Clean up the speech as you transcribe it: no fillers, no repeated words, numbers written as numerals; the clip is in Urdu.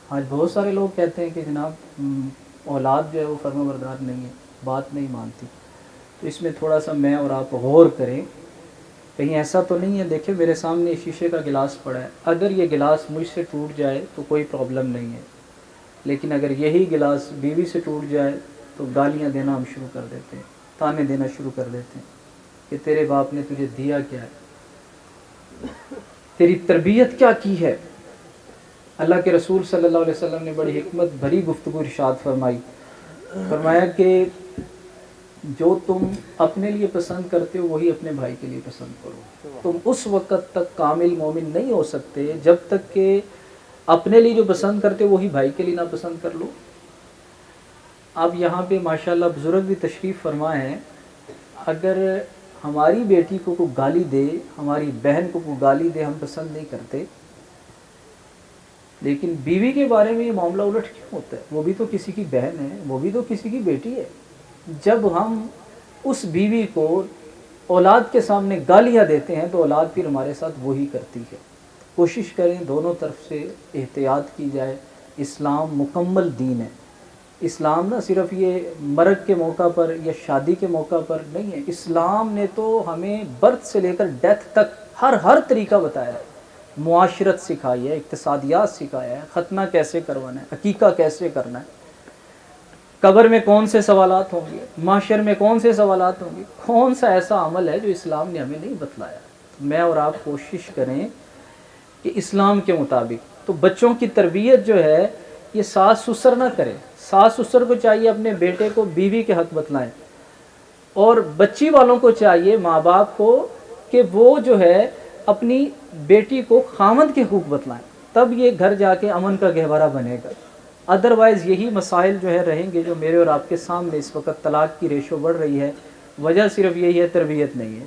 آج بہت سارے لوگ کہتے ہیں کہ جناب اولاد جو ہے وہ فرما بردار نہیں ہے، بات نہیں مانتی. تو اس میں تھوڑا سا میں اور آپ غور کریں، کہیں ایسا تو نہیں ہے. دیکھیں میرے سامنے شیشے کا گلاس پڑا ہے، اگر یہ گلاس مجھ سے ٹوٹ جائے تو کوئی پرابلم نہیں ہے، لیکن اگر یہی گلاس بیوی سے ٹوٹ جائے تو گالیاں دینا ہم شروع کر دیتے ہیں، تانے دینا شروع کر دیتے ہیں کہ تیرے باپ نے تجھے دیا کیا ہے، تیری تربیت کیا کی ہے. اللہ کے رسول صلی اللہ علیہ وسلم نے بڑی حکمت بھری گفتگو ارشاد فرمائی. فرمایا کہ جو تم اپنے لیے پسند کرتے ہو وہی اپنے بھائی کے لیے پسند کرو. تم اس وقت تک کامل مومن نہیں ہو سکتے جب تک کہ اپنے لیے جو پسند کرتے ہو وہی بھائی کے لیے نہ پسند کر لو. اب یہاں پہ ماشاءاللہ بزرگ بھی تشریف فرما ہے. اگر ہماری بیٹی کو کوئی گالی دے، ہماری بہن کو کوئی گالی دے، ہم پسند نہیں کرتے، لیکن بیوی کے بارے میں یہ معاملہ الٹ کیوں ہوتا ہے؟ وہ بھی تو کسی کی بہن ہے، وہ بھی تو کسی کی بیٹی ہے. جب ہم اس بیوی کو اولاد کے سامنے گالیاں دیتے ہیں تو اولاد پھر ہمارے ساتھ وہی کرتی ہے. کوشش کریں دونوں طرف سے احتیاط کی جائے. اسلام مکمل دین ہے. اسلام نہ صرف یہ مرگ کے موقع پر یا شادی کے موقع پر نہیں ہے، اسلام نے تو ہمیں برتھ سے لے کر ڈیتھ تک ہر طریقہ بتایا ہے. معاشرت سکھائی ہے، اقتصادیات سکھایا ہے، ختنہ کیسے کروانا ہے، عقیقہ کیسے کرنا ہے، قبر میں کون سے سوالات ہوں گے، محشر میں کون سے سوالات ہوں گے. کون سا ایسا عمل ہے جو اسلام نے ہمیں نہیں بتلایا؟ میں اور آپ کوشش کریں کہ اسلام کے مطابق تو بچوں کی تربیت جو ہے یہ ساس سسر نہ کرے. ساس سسر کو چاہیے اپنے بیٹے کو بیوی کے حق بتلائیں، اور بچی والوں کو چاہیے ماں باپ کو کہ وہ جو ہے اپنی بیٹی کو خامند کے حقوق بتلائیں. تب یہ گھر جا کے امن کا گہوارہ بنے گا. ادروائز یہی مسائل جو ہے رہیں گے جو میرے اور آپ کے سامنے اس وقت طلاق کی ریشو بڑھ رہی ہے. وجہ صرف یہی ہے، تربیت نہیں ہے.